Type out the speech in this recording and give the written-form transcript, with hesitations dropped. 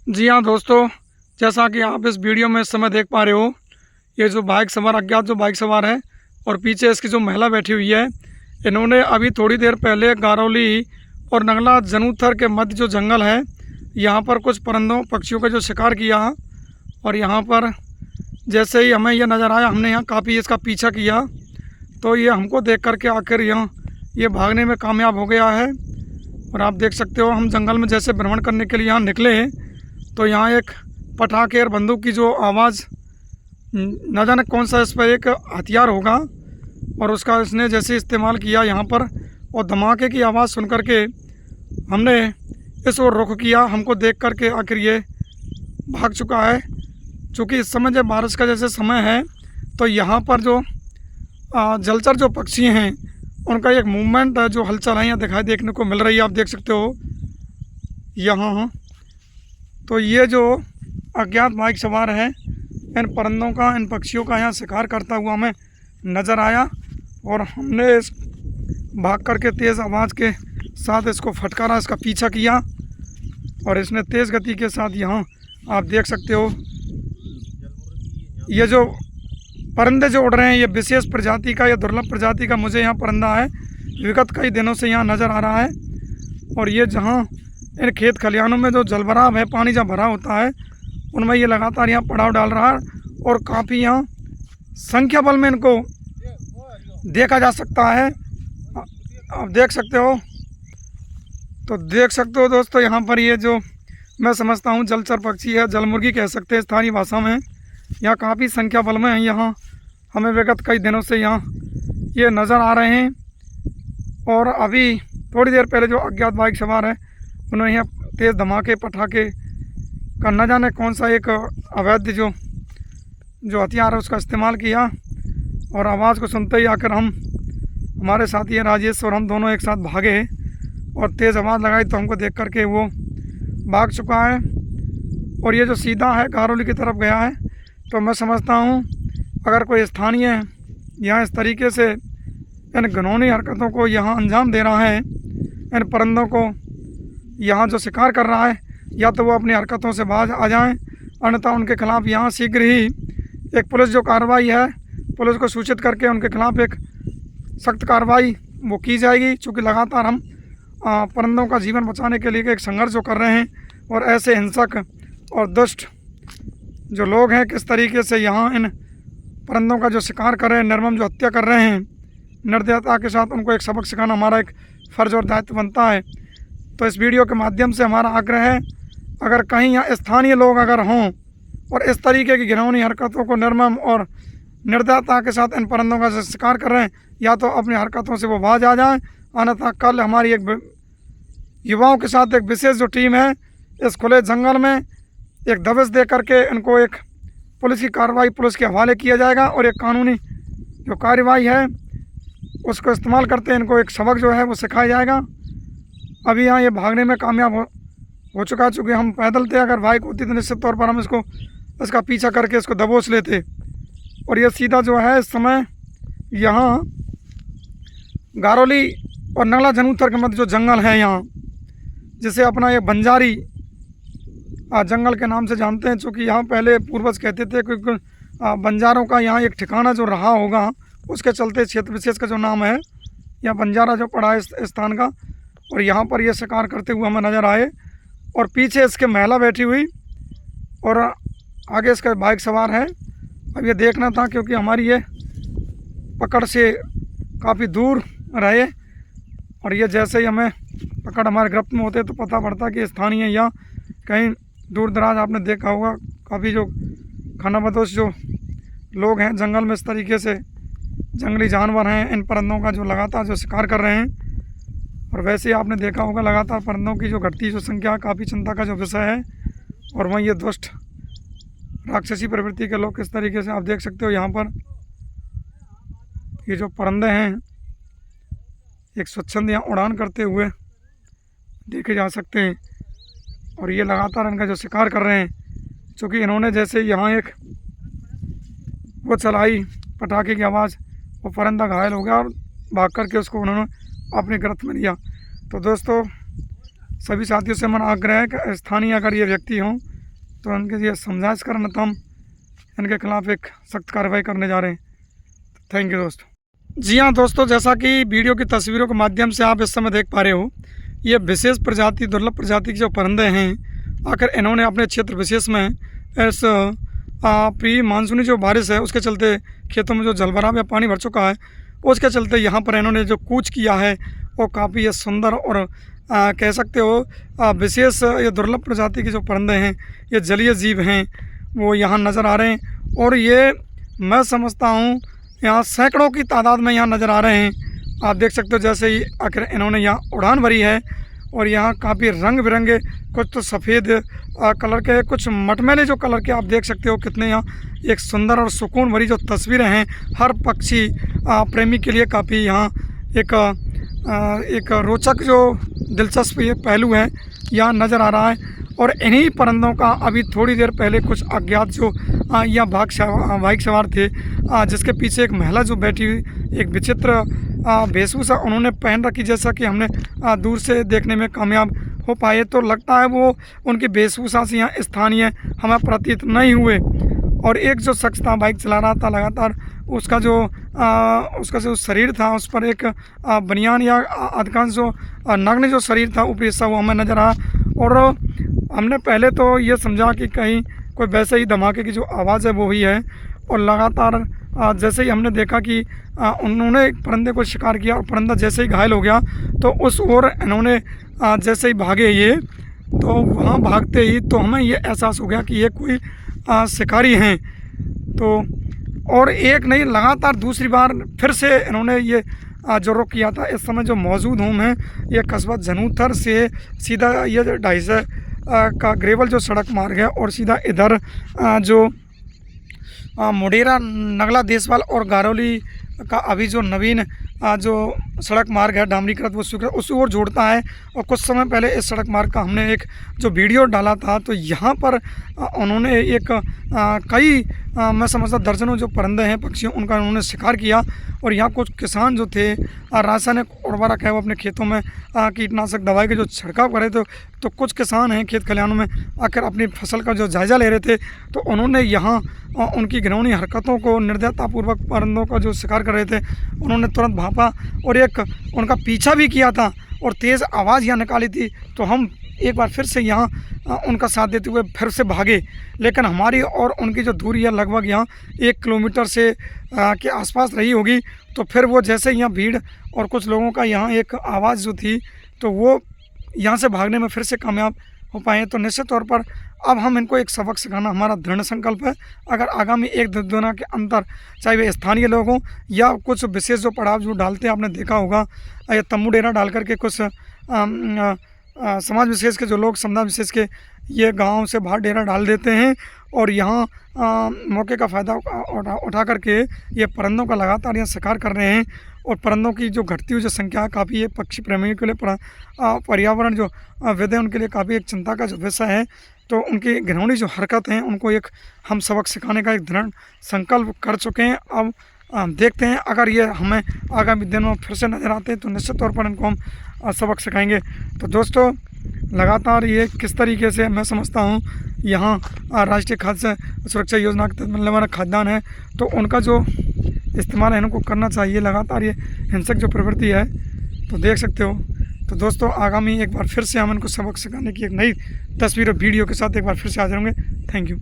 जी हाँ दोस्तों, जैसा कि आप इस वीडियो में इस समय देख पा रहे हो, ये जो बाइक सवार अज्ञात जो बाइक सवार है और पीछे इसकी जो महिला बैठी हुई है, इन्होंने अभी थोड़ी देर पहले गारौली और नंगला जनुथर के मध्य जो जंगल है, यहाँ पर कुछ परिंदों पक्षियों का जो शिकार किया। और यहाँ पर जैसे ही हमें यह नज़र आया, हमने यहाँ काफ़ी इसका पीछा किया, तो ये हमको देख करके आखिर ये भागने में कामयाब हो गया है। और आप देख सकते हो, हम जंगल में जैसे भ्रमण करने के लिए यहाँ निकले, तो यहाँ एक पटाखे और बंदूक की जो आवाज़, न जाने कौन सा इस पर एक हथियार होगा, और उसका इसने जैसे इस्तेमाल किया यहाँ पर, और धमाके की आवाज़ सुन करके हमने इस ओर रुख किया। हमको देख करके आखिर ये भाग चुका है। चूँकि इस समय जब बारिश का जैसे समय है, तो यहाँ पर जो जलचर जो पक्षी हैं, उनका एक मूवमेंट है, जो हलचल है यहाँ दिखाई देखने को मिल रही है। आप देख सकते हो यहाँ। तो ये जो अज्ञात बाइक सवार है, इन परिंदों का, इन पक्षियों का यहाँ शिकार करता हुआ हमें नज़र आया, और हमने इस भाग करके तेज़ आवाज़ के साथ इसको फटकारा, इसका पीछा किया, और इसने तेज़ गति के साथ यहाँ आप देख सकते हो, ये जो परिंदे जो उड़ रहे हैं, ये विशेष प्रजाति का, ये दुर्लभ प्रजाति का मुझे यहाँ परिंदा है, विगत कई दिनों से यहाँ नज़र आ रहा है। और ये जहाँ इन खेत खलिहानों में जो जलभराव है, पानी जहाँ भरा होता है, उनमें ये लगातार यहाँ पड़ाव डाल रहा है, और काफ़ी यहाँ संख्या बल में इनको देखा जा सकता है। आप देख सकते हो, तो देख सकते हो दोस्तों, यहाँ पर ये जो मैं समझता हूँ जलचर पक्षी है, जलमुर्गी कह सकते हैं स्थानीय भाषा में, यहाँ काफ़ी संख्या बल में है। यहाँ हमें विगत कई दिनों से यहाँ ये नज़र आ रहे हैं। और अभी थोड़ी देर पहले जो अज्ञात बाइक सवार है, उन्होंने यहाँ तेज़ धमाके पटाखे का न जाने कौन सा एक अवैध जो हथियार है उसका इस्तेमाल किया, और आवाज़ को सुनते ही आकर हमारे साथी है राजेश और हम दोनों एक साथ भागे, और तेज़ आवाज़ लगाई, तो हमको देख करके वो भाग चुका है। और ये जो सीधा है गारौली की तरफ गया है। तो मैं समझता हूँ, अगर कोई स्थानीय यहाँ इस तरीके से इन घिनौनी हरकतों को यहाँ अंजाम दे रहा है, इन परिंदों को यहाँ जो शिकार कर रहा है, या तो वो अपनी हरकतों से बाज आ जाएं, अन्यथा उनके खिलाफ़ यहाँ शीघ्र ही एक पुलिस जो कार्रवाई है, पुलिस को सूचित करके उनके खिलाफ़ एक सख्त कार्रवाई वो की जाएगी। चूँकि लगातार हम परिंदों का जीवन बचाने के लिए एक संघर्ष जो कर रहे हैं, और ऐसे हिंसक और दुष्ट जो लोग हैं किस तरीके से यहाँ इन परिंदों का जो शिकार कर रहे हैं, निर्मम जो हत्या कर रहे हैं, निर्दयता के साथ उनको एक सबक सिखाना हमारा एक फ़र्ज़ और दायित्व बनता है। तो इस वीडियो के माध्यम से हमारा आग्रह है, अगर कहीं यहाँ स्थानीय लोग अगर हों और इस तरीके की घिनौनी हरकतों को निर्मम और निर्दयता के साथ इन परिंदों का शिकार कर रहे हैं, या तो अपनी हरकतों से वो बाज आ जाएं, अन्यथा कल हमारी एक युवाओं के साथ एक विशेष जो टीम है, इस खुले जंगल में एक दबिश दे करके इनको एक पुलिस की कार्रवाई, पुलिस के हवाले किया जाएगा, और एक कानूनी जो कार्रवाई है उसको इस्तेमाल करते इनको एक सबक जो है वो सिखाया जाएगा। अभी यहाँ ये भागने में कामयाब हो चुका। चूँकि हम पैदल थे, अगर बाइक होती तो निश्चित तौर पर हम इसका पीछा करके इसको दबोच लेते। और ये सीधा जो है इस समय यहाँ गारौली और नंगला जनुथर के मध्य जो जंगल है यहाँ, जिसे अपना ये बंजारी जंगल के नाम से जानते हैं, चूँकि यहाँ पहले पूर्वज कहते थे, क्योंकि बंजारों का यहाँ एक ठिकाना जो रहा होगा, उसके चलते क्षेत्र विशेष का जो नाम है, या बंजारा जो पड़ा है इस स्थान का। और यहाँ पर ये शिकार करते हुए हमें नज़र आए, और पीछे इसके महिला बैठी हुई, और आगे इसका बाइक सवार है। अब ये देखना था, क्योंकि हमारी ये पकड़ से काफ़ी दूर रहे, और ये जैसे ही हमें पकड़ हमारे गिरफ्त में होते तो पता पड़ता कि स्थानीय या कहीं दूर दराज, आपने देखा होगा काफ़ी जो खानाबदोश जो लोग हैं जंगल में, इस तरीके से जंगली जानवर हैं, इन परिंदों का जो लगातार जो शिकार कर रहे हैं। और वैसे ही आपने देखा होगा लगातार परिंदों की जो घटती जो संख्या काफ़ी चिंता का जो विषय है। और वहीं ये दुष्ट राक्षसी प्रवृत्ति के लोग किस तरीके से, आप देख सकते हो यहाँ पर ये जो परिंदे हैं एक स्वच्छंद यहाँ उड़ान करते हुए देखे जा सकते हैं। और ये लगातार इनका जो शिकार कर रहे हैं, क्योंकि इन्होंने जैसे यहाँ एक वो चलाई पटाखे की आवाज़, वो परिंदा घायल हो गया और भाग करके उसको उन्होंने अपनी गिरफ्त में लिया। तो दोस्तों, सभी साथियों से हमारा आग्रह है कि स्थानीय अगर ये व्यक्ति हों तो इनके ये समझाइश करना तो हम इनके खिलाफ़ एक सख्त कार्रवाई करने जा रहे हैं। थैंक यू दोस्तों। जी हाँ दोस्तों, जैसा कि वीडियो की तस्वीरों के माध्यम से आप इस समय देख पा रहे हो, ये विशेष प्रजाति, दुर्लभ प्रजाति के जो परिंदे हैं, आखिर इन्होंने अपने क्षेत्र विशेष में इस प्री मानसूनी जो बारिश है उसके चलते खेतों में जो जलभराव या पानी भर चुका है, उसके चलते यहाँ पर इन्होंने जो कूच किया है वो काफ़ी ये सुंदर और कह सकते हो विशेष ये दुर्लभ प्रजाति के जो परिंदे हैं, ये जलीय जीव हैं, वो यहाँ नज़र आ रहे हैं। और ये मैं समझता हूँ यहाँ सैकड़ों की तादाद में यहाँ नज़र आ रहे हैं। आप देख सकते हो जैसे ही आखिर इन्होंने यहाँ उड़ान भरी है और यहाँ काफ़ी रंग बिरंगे, कुछ तो सफ़ेद कलर के, कुछ मटमैले जो कलर के, आप देख सकते हो कितने यहाँ एक सुंदर और सुकून भरी जो तस्वीरें हैं, हर पक्षी प्रेमी के लिए काफ़ी यहाँ एक रोचक जो दिलचस्प ये पहलू है यहाँ नज़र आ रहा है। और इन्हीं परिंदों का अभी थोड़ी देर पहले कुछ अज्ञात जो यहाँ बाइक सवार थे, जिसके पीछे एक महिला जो बैठी हुई, एक विचित्र वेशभूषा उन्होंने पहन रखी, जैसा कि हमने दूर से देखने में कामयाब हो पाए, तो लगता है वो उनकी वेशभूषा से यहाँ स्थानीय हमें प्रतीत नहीं हुए। और एक जो शख्स था बाइक चला रहा था लगातार, उसका जो शरीर था उस पर एक बनियान या अधिकांश जो नग्न जो शरीर था ऊपरी हिस्सा वो हमें नज़र आया। और हमने पहले तो ये समझा कि कहीं कोई वैसे ही धमाके की जो आवाज़ है वो ही है। और लगातार जैसे ही हमने देखा कि उन्होंने एक परिंदे को शिकार किया और परिंदा जैसे ही घायल हो गया, तो उस ओर इन्होंने जैसे ही भागे ये, तो वहाँ भागते ही तो हमें ये एहसास हो गया कि ये कोई शिकारी हैं। तो और एक नहीं, लगातार दूसरी बार फिर से इन्होंने ये जो रुख किया था। इस समय जो मौजूद हूँ मैं, ये कस्बा झनूथर से सीधा ये 250 का ग्रेवल जो सड़क मार्ग है और सीधा इधर जो मुडेरा, नगला देसवाल और गारोली का अभी जो नवीन जो सड़क मार्ग है डामरीकृत, वो स्वीकृत उस ओर जोड़ता है। और कुछ समय पहले इस सड़क मार्ग का हमने एक जो वीडियो डाला था, तो यहाँ पर उन्होंने एक कई मैं समझता दर्जनों जो परिंदे हैं, पक्षियों, उनका उन्होंने शिकार किया। और यहाँ कुछ किसान जो थे रासायनिक उर्वरक है वो अपने खेतों में कीटनाशक दवाई के जो छिड़काव करे थे, तो कुछ किसान हैं खेत खलिहानों में आकर अपनी फसल का जो जायज़ा ले रहे थे, तो उन्होंने यहाँ उनकी घिनौनी हरकतों को, निर्दयतापूर्वक परिंदों का जो शिकार कर रहे थे, उन्होंने तुरंत भांपा और एक उनका पीछा भी किया था और तेज़ आवाज़ यहाँ निकाली थी। तो हम एक बार फिर से यहाँ उनका साथ देते हुए फिर से भागे, लेकिन हमारी और उनकी जो दूरी है लगभग यहाँ 1 किलोमीटर से के आसपास रही होगी। तो फिर वो जैसे यहाँ भीड़ और कुछ लोगों का यहाँ एक आवाज़ जो थी, तो वो यहाँ से भागने में फिर से कामयाब हो पाए। तो निश्चित तौर पर अब हम इनको एक सबक सिखाना हमारा दृढ़ संकल्प है। अगर आगामी 1-2 दिनों के अंदर, चाहे वे स्थानीय लोग हों या कुछ विशेष जो पड़ाव जो डालते हैं, आपने देखा होगा ये तम्बू डेरा डाल करके कुछ समाज विशेष के जो लोग, समुदाय विशेष के, ये गांव से बाहर डेरा डाल देते हैं और यहाँ मौके का फ़ायदा उठा करके ये परिंदों का लगातार यहाँ शिकार कर रहे हैं। और परिंदों की जो घटती हुई जो संख्या है काफ़ी, ये पक्षी प्रेमियों के लिए, पर्यावरण जो विद है उनके लिए काफ़ी एक चिंता का जो विषय है। तो उनकी घिनौनी जो हरकत हैं उनको एक हम सबक सिखाने का एक दृढ़ संकल्प कर चुके हैं। अब देखते हैं अगर ये हमें आगामी दिनों में फिर से नज़र आते हैं तो निश्चित तौर पर इनको हम सबक सिखाएंगे। तो दोस्तों, लगातार ये किस तरीके से मैं समझता हूँ यहाँ राष्ट्रीय खाद्य सुरक्षा योजना के तहत मिलने वाला खाद्यान्न है, तो उनका जो इस्तेमाल है इनको करना चाहिए। लगातार ये हिंसक जो प्रवृत्ति है, तो देख सकते हो। तो दोस्तों, आगामी एक बार फिर से हम इनको सबक सिखाने की एक नई तस्वीर और वीडियो के साथ एक बार फिर से हाजिर होंगे। Thank you.